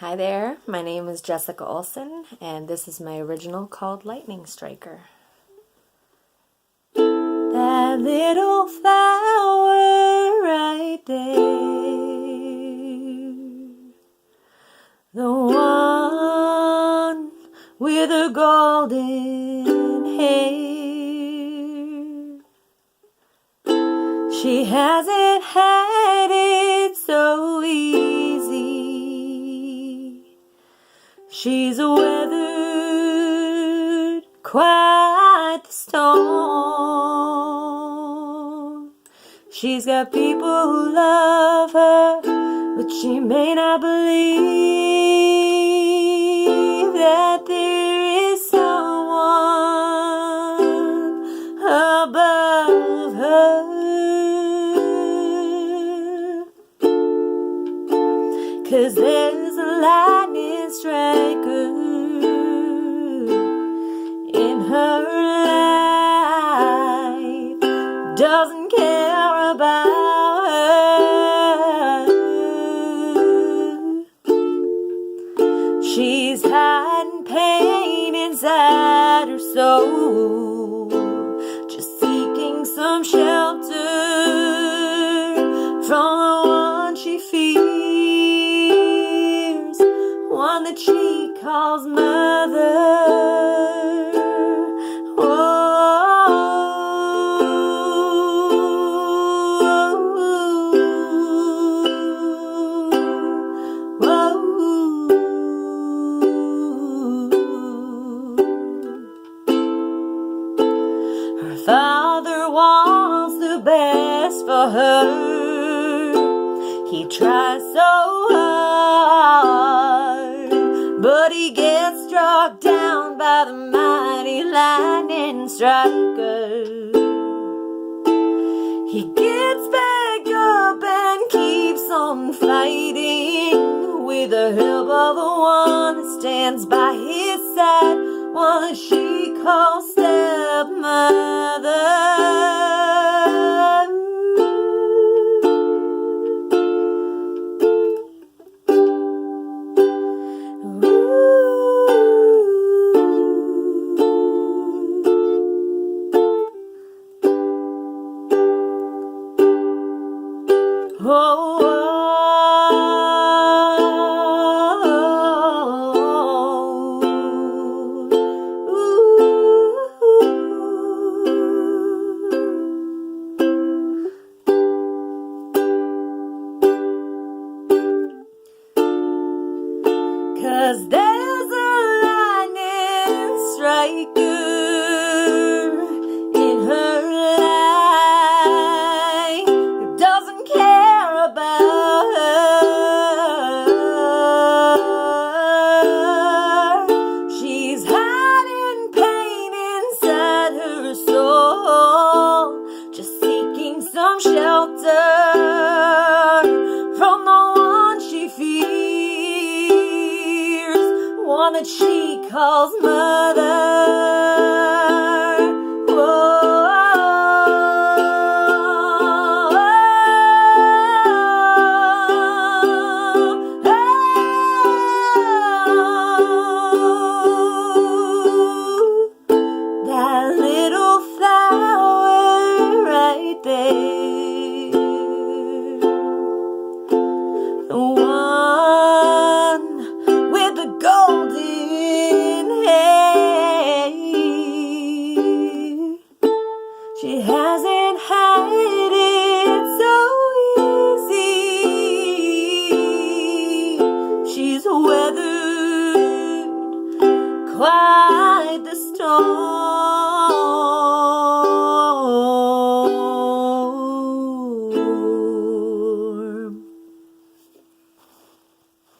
Hi there, my name is Jessica Olson, and this is my original called Lightning Striker. That little flower right there, the one with the golden hair, she hasn't had it so easy. She's weathered quite the storm. She's got people who love her, but she may not believe that there is someone above her. 'Cause there's a lightning striker in her life, doesn't care about her. She's hiding pain inside her soul, just seeking some shelter from the one she fears, one that she calls mother. Her father wants the best for her. He tries so hard, but he gets struck down by the mighty lightning striker. He gets back up and keeps on fighting with the help of the one that stands by his side, one that she calls stepmother. Cause there's a lightning striker in her life who doesn't care about her. She's hiding pain inside her soul, just seeking some shelter from the one she fears, one that she calls mother. That little flower right there, the one with the golden hair, she has it